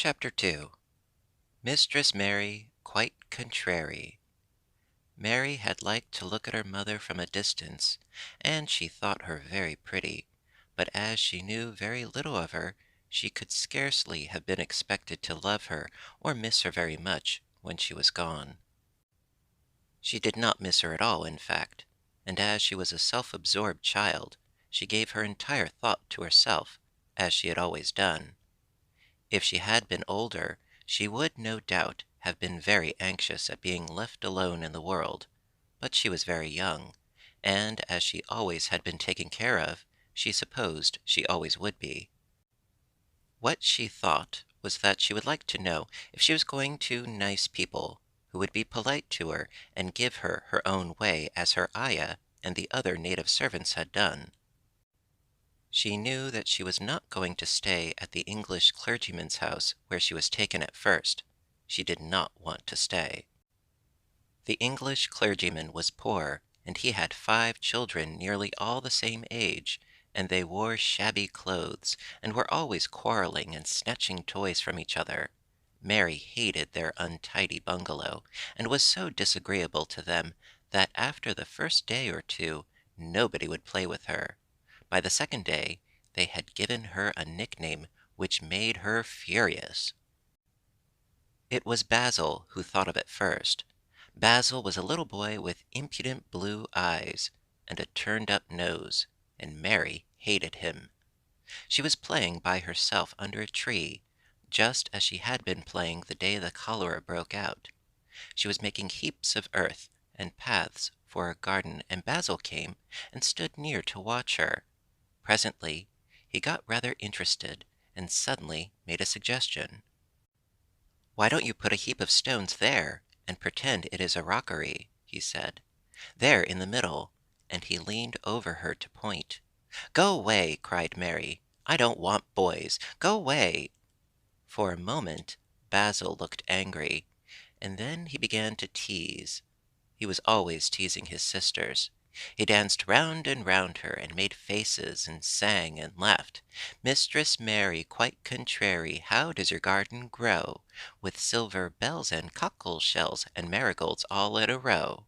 Chapter 2. Mistress Mary, quite contrary. Mary had liked to look at her mother from a distance, and she thought her very pretty, but as she knew very little of her, she could scarcely have been expected to love her or miss her very much when she was gone. She did not miss her at all, in fact, and as she was a self-absorbed child, she gave her entire thought to herself, as she had always done. If she had been older, she would no doubt have been very anxious at being left alone in the world, but she was very young, and as she always had been taken care of, she supposed she always would be. What she thought was that she would like to know if she was going to nice people, who would be polite to her and give her her own way as her ayah and the other native servants had done. She knew that she was not going to stay at the English clergyman's house where she was taken at first. She did not want to stay. The English clergyman was poor, and he had 5 children nearly all the same age, and they wore shabby clothes, and were always quarreling and snatching toys from each other. Mary hated their untidy bungalow, and was so disagreeable to them that after the first day or two nobody would play with her. By the second day they had given her a nickname which made her furious. It was Basil who thought of it first. Basil was a little boy with impudent blue eyes and a turned-up nose, and Mary hated him. She was playing by herself under a tree, just as she had been playing the day the cholera broke out. She was making heaps of earth and paths for a garden, and Basil came and stood near to watch her. Presently he got rather interested and suddenly made a suggestion. "Why don't you put a heap of stones there and pretend it is a rockery?" he said. "There in the middle," and he leaned over her to point. "Go away!" cried Mary. "I don't want boys. Go away!" For a moment Basil looked angry, and then he began to tease. He was always teasing his sisters. He danced round and round her, and made faces, and sang and laughed. "Mistress Mary, quite contrary, how does your garden grow? With silver bells and cockle shells, and marigolds all in a row."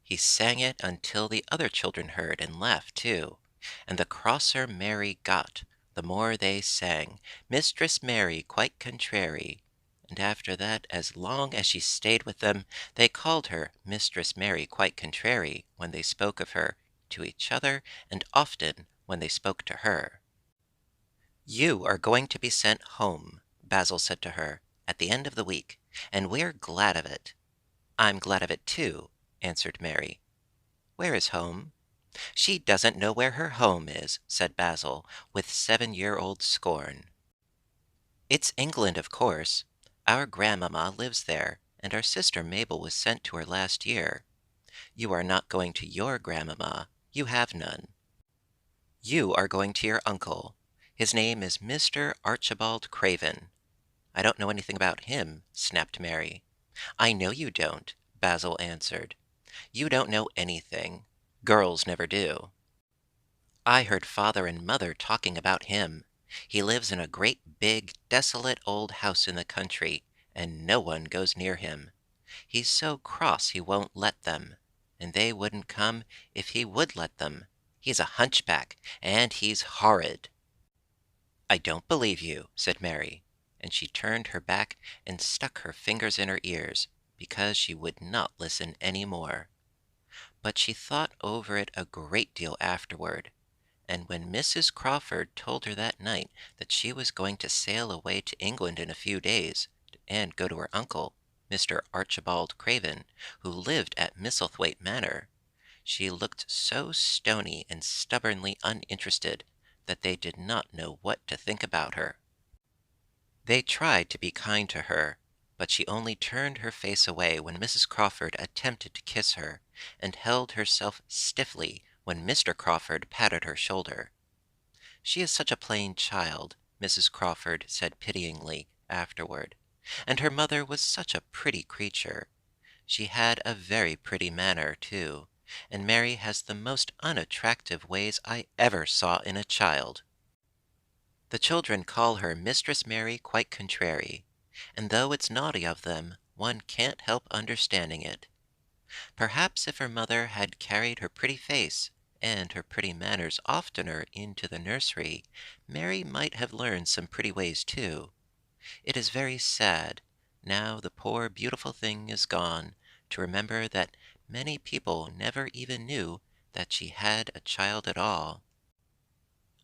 He sang it until the other children heard, and laughed too. And the crosser Mary got, the more they sang, "Mistress Mary, quite contrary." And after that, as long as she stayed with them, they called her Mistress Mary Quite Contrary when they spoke of her to each other, and often when they spoke to her. "You are going to be sent home," Basil said to her, "at the end of the week, and we're glad of it." "I'm glad of it too," answered Mary. "Where is home?" "She doesn't know where her home is," said Basil, with 7-year-old scorn. "It's England, of course. Our grandmamma lives there, and our sister Mabel was sent to her last year. You are not going to your grandmamma. You have none. You are going to your uncle. His name is Mr. Archibald Craven." "I don't know anything about him," snapped Mary. "I know you don't," Basil answered. "You don't know anything. Girls never do. I heard father and mother talking about him. He lives in a great big, desolate old house in the country, and no one goes near him. He's so cross he won't let them, and they wouldn't come if he would let them. He's a hunchback, and he's horrid." "I don't believe you," said Mary, and she turned her back and stuck her fingers in her ears, because she would not listen any more. But she thought over it a great deal afterward, and when Mrs. Crawford told her that night that she was going to sail away to England in a few days, and go to her uncle, Mr. Archibald Craven, who lived at Misselthwaite Manor, she looked so stony and stubbornly uninterested that they did not know what to think about her. They tried to be kind to her, but she only turned her face away when Mrs. Crawford attempted to kiss her, and held herself stiffly when Mr. Crawford patted her shoulder. "She is such a plain child," Mrs. Crawford said pityingly afterward, "and her mother was such a pretty creature. She had a very pretty manner, too, and Mary has the most unattractive ways I ever saw in a child." The children call her Mistress Mary quite contrary, and though it's naughty of them, one can't help understanding it. Perhaps if her mother had carried her pretty face and her pretty manners oftener into the nursery, Mary might have learned some pretty ways too. It is very sad, now the poor beautiful thing is gone, to remember that many people never even knew that she had a child at all.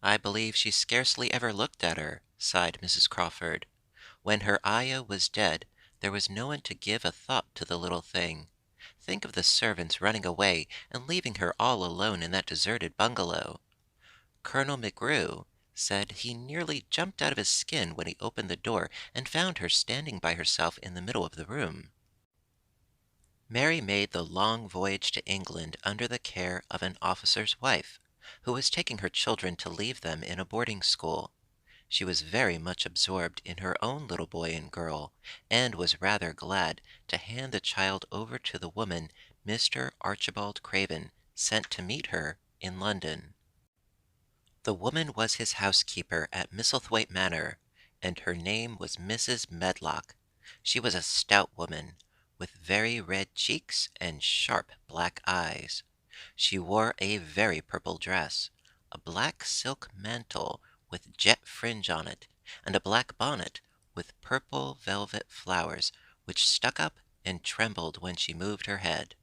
I believe she scarcely ever looked at her, sighed Mrs. Crawford. When her ayah was dead, there was no one to give a thought to the little thing. Think of the servants running away and leaving her all alone in that deserted bungalow. Colonel McGrew said he nearly jumped out of his skin when he opened the door and found her standing by herself in the middle of the room. Mary made the long voyage to England under the care of an officer's wife, who was taking her children to leave them in a boarding school. She was very much absorbed in her own little boy and girl, and was rather glad to hand the child over to the woman Mr. Archibald Craven sent to meet her in London. The woman was his housekeeper at Misselthwaite Manor, and her name was Mrs. Medlock. She was a stout woman, with very red cheeks and sharp black eyes. She wore a very purple dress, a black silk mantle with jet fringe on it, and a black bonnet with purple velvet flowers which stuck up and trembled when she moved her head.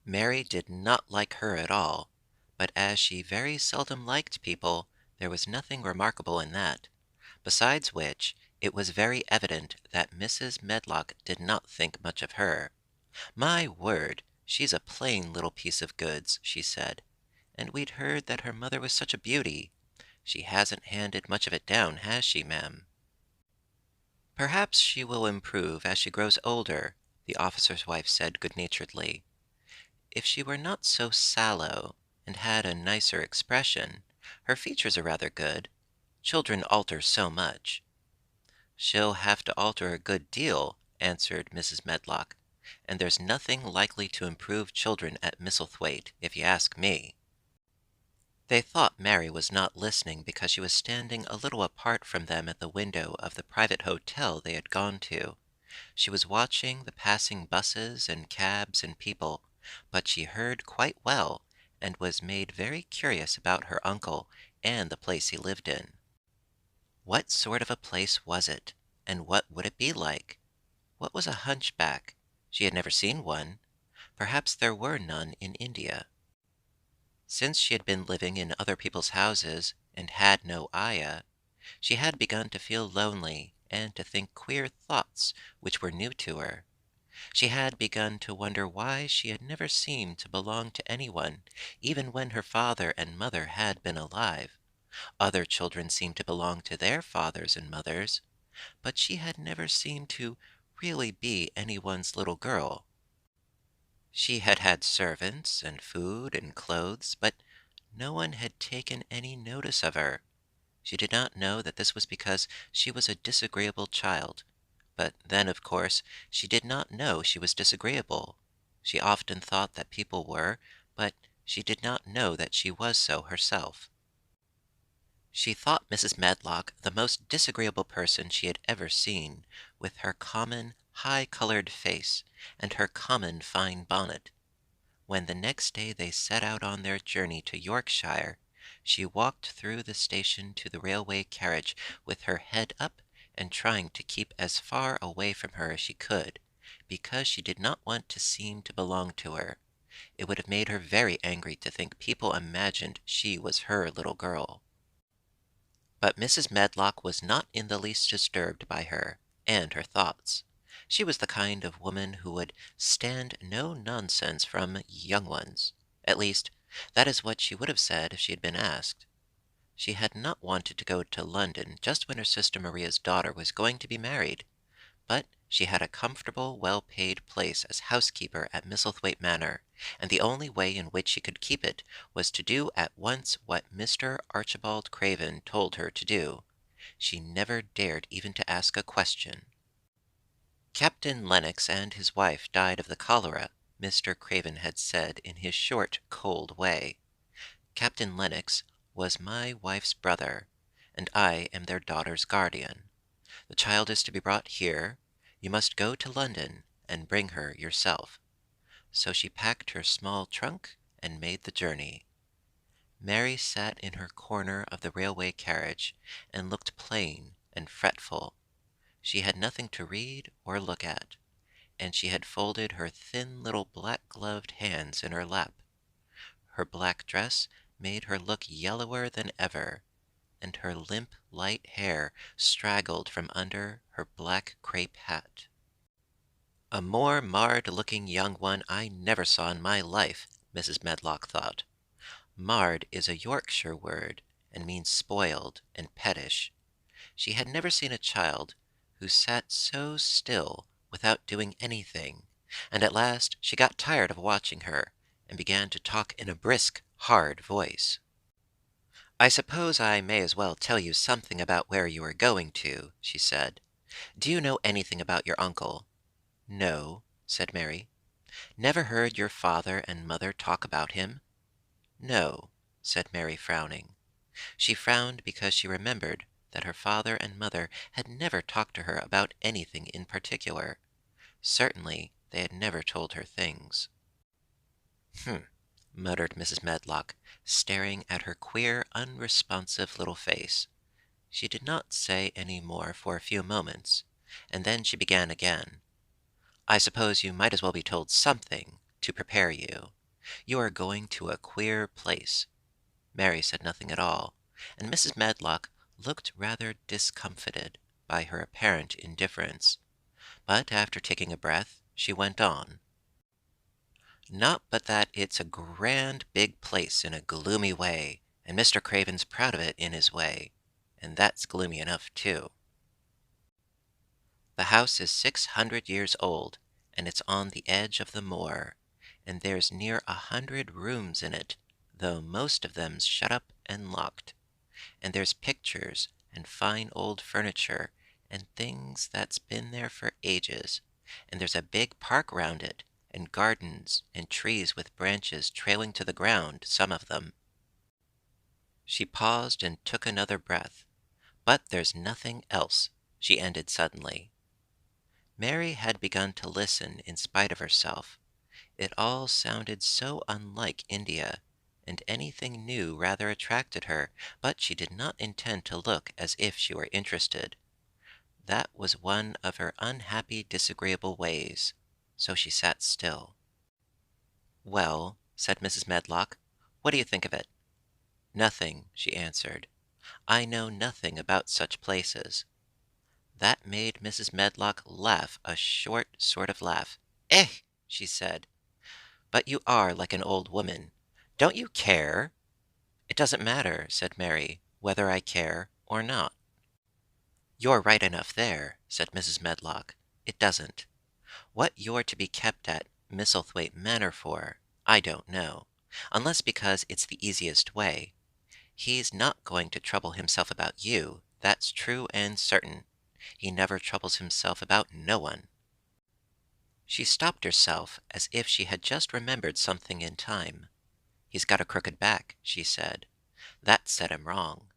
Mary did not like her at all, but as she very seldom liked people, there was nothing remarkable in that. Besides which, it was very evident that Mrs. Medlock did not think much of her. "My word, she's a plain little piece of goods," she said, "and we'd heard that her mother was such a beauty. She hasn't handed much of it down, has she, ma'am?" "Perhaps she will improve as she grows older," the officer's wife said good-naturedly. "If she were not so sallow, and had a nicer expression. Her features are rather good. Children alter so much." "She'll have to alter a good deal," answered Mrs. Medlock, "and there's nothing likely to improve children at Misselthwaite, if you ask me." They thought Mary was not listening because she was standing a little apart from them at the window of the private hotel they had gone to. She was watching the passing buses and cabs and people, but she heard quite well, and was made very curious about her uncle and the place he lived in. What sort of a place was it, and what would it be like? What was a hunchback? She had never seen one. Perhaps there were none in India. Since she had been living in other people's houses, and had no ayah, she had begun to feel lonely and to think queer thoughts which were new to her. She had begun to wonder why she had never seemed to belong to anyone, even when her father and mother had been alive. Other children seemed to belong to their fathers and mothers, but she had never seemed to really be anyone's little girl. She had had servants and food and clothes, but no one had taken any notice of her. She did not know that this was because she was a disagreeable child. But then, of course, she did not know she was disagreeable. She often thought that people were, but she did not know that she was so herself. She thought Mrs. Medlock the most disagreeable person she had ever seen, with her common, high-colored face, and her common fine bonnet. When the next day they set out on their journey to Yorkshire, she walked through the station to the railway carriage with her head up and trying to keep as far away from her as she could, because she did not want to seem to belong to her. It would have made her very angry to think people imagined she was her little girl. But Mrs. Medlock was not in the least disturbed by her and her thoughts. She was the kind of woman who would stand no nonsense from young ones. At least, that is what she would have said if she had been asked. She had not wanted to go to London just when her sister Maria's daughter was going to be married, but she had a comfortable, well-paid place as housekeeper at Misselthwaite Manor, and the only way in which she could keep it was to do at once what Mr. Archibald Craven told her to do. She never dared even to ask a question. Captain Lennox and his wife died of the cholera, Mr. Craven had said in his short, cold way. Captain Lennox was my wife's brother, and I am their daughter's guardian. The child is to be brought here. You must go to London and bring her yourself." So she packed her small trunk and made the journey. Mary sat in her corner of the railway carriage and looked plain and fretful. She had nothing to read or look at, and she had folded her thin little black-gloved hands in her lap. Her black dress made her look yellower than ever, and her limp light hair straggled from under her black crape hat. A more marred-looking young one I never saw in my life, Mrs. Medlock thought. Marred is a Yorkshire word, and means spoiled and pettish. She had never seen a child who sat so still without doing anything, and at last she got tired of watching her, and began to talk in a brisk, hard voice. "I suppose I may as well tell you something about where you are going to," she said. "Do you know anything about your uncle?" "No," said Mary. "Never heard your father and mother talk about him?" "No," said Mary, frowning. She frowned because she remembered that her father and mother had never talked to her about anything in particular. Certainly they had never told her things. "Hm," muttered Mrs. Medlock, staring at her queer, unresponsive little face. She did not say any more for a few moments, and then she began again. "I suppose you might as well be told something to prepare you. You are going to a queer place." Mary said nothing at all, and Mrs. Medlock looked rather discomfited by her apparent indifference. But after taking a breath, she went on. "Not but that it's a grand big place in a gloomy way, and Mr. Craven's proud of it in his way, and that's gloomy enough too. The house is 600 years old, and it's on the edge of the moor, and there's near 100 rooms in it, though most of them's shut up and locked. And there's pictures and fine old furniture and things that's been there for ages, and there's a big park round it, and gardens and trees with branches trailing to the ground, some of them." She paused and took another breath. "But there's nothing else," she ended suddenly. Mary had begun to listen in spite of herself. It all sounded so unlike India, and anything new rather attracted her, but she did not intend to look as if she were interested. That was one of her unhappy, disagreeable ways, so she sat still. "Well," said Mrs. Medlock, "what do you think of it?" "Nothing," she answered. "I know nothing about such places." That made Mrs. Medlock laugh a short sort of laugh. "Eh!" she said. "But you are like an old woman. Don't you care?" "It doesn't matter," said Mary, "whether I care or not." "You're right enough there," said Mrs. Medlock. "It doesn't. What you're to be kept at Misselthwaite Manor for, I don't know, unless because it's the easiest way. He's not going to trouble himself about you, that's true and certain. He never troubles himself about no one." She stopped herself as if she had just remembered something in time. "He's got a crooked back," she said. "That set him wrong.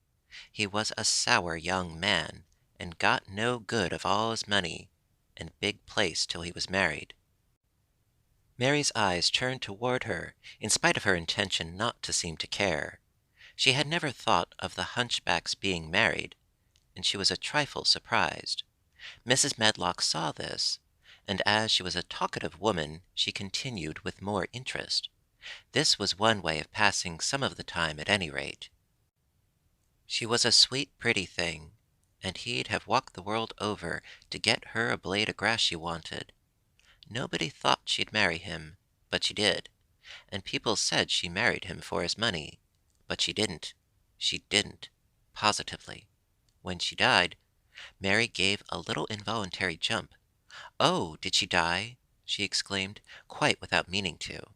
He was a sour young man, and got no good of all his money and big place till he was married." Mary's eyes turned toward her, in spite of her intention not to seem to care. She had never thought of the hunchback's being married, and she was a trifle surprised. Mrs. Medlock saw this, and as she was a talkative woman, she continued with more interest. This was one way of passing some of the time at any rate. She was a sweet, pretty thing, and he'd have walked the world over to get her a blade of grass she wanted. Nobody thought she'd marry him, but she did, and people said she married him for his money, but she didn't. She didn't, positively. When she died, Mary gave a little involuntary jump. "Oh, did she die?" she exclaimed, quite without meaning to.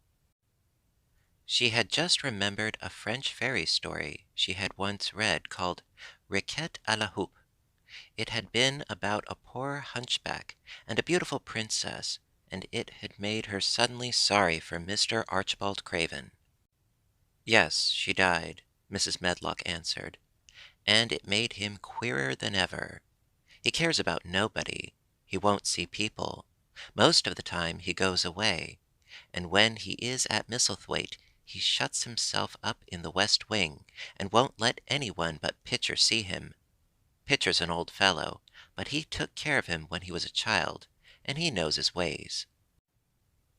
She had just remembered a French fairy story she had once read called Riquet à la Houppe. It had been about a poor hunchback and a beautiful princess, and it had made her suddenly sorry for Mr. Archibald Craven. "Yes, she died," Mrs. Medlock answered, and it made him queerer than ever. He cares about nobody. He won't see people. Most of the time he goes away, and when he is at Misselthwaite he shuts himself up in the west wing, and won't let anyone but Pitcher see him. Pitcher's an old fellow, but he took care of him when he was a child, and he knows his ways.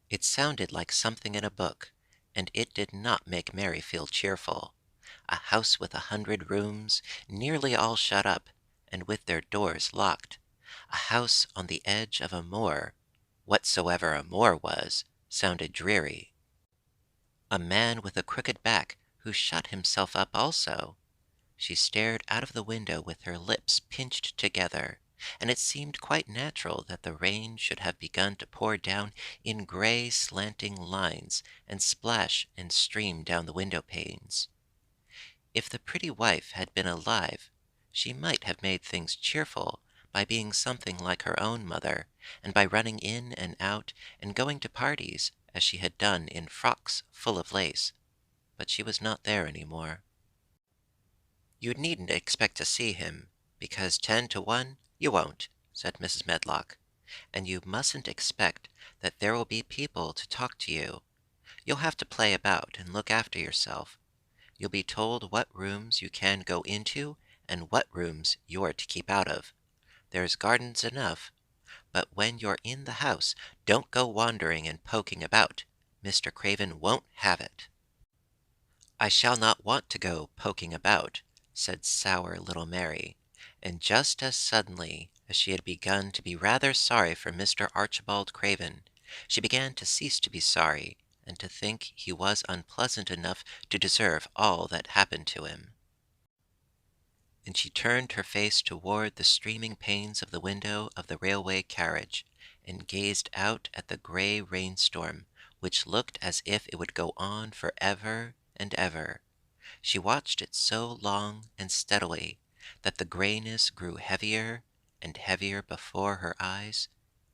It sounded like something in a book, and it did not make Mary feel cheerful. A house with 100 rooms, nearly all shut up, and with their doors locked. A house on the edge of a moor, whatsoever a moor was, sounded dreary. A man with a crooked back, who shut himself up also. She stared out of the window with her lips pinched together, and it seemed quite natural that the rain should have begun to pour down in gray slanting lines and splash and stream down the window panes. If the pretty wife had been alive, she might have made things cheerful by being something like her own mother, and by running in and out and going to parties as she had done in frocks full of lace. But she was not there any more. "You needn't expect to see him, because 10 to 1 you won't," said Mrs. Medlock. "And you mustn't expect that there will be people to talk to you. You'll have to play about and look after yourself. You'll be told what rooms you can go into and what rooms you're to keep out of. There's gardens enough, but when you're in the house, don't go wandering and poking about. Mr. Craven won't have it." "I shall not want to go poking about," said sour little Mary, and just as suddenly as she had begun to be rather sorry for Mr. Archibald Craven, she began to cease to be sorry, and to think he was unpleasant enough to deserve all that happened to him. And she turned her face toward the streaming panes of the window of the railway carriage, and gazed out at the gray rainstorm, which looked as if it would go on for ever and ever. She watched it so long and steadily that the grayness grew heavier and heavier before her eyes,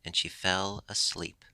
and she fell asleep.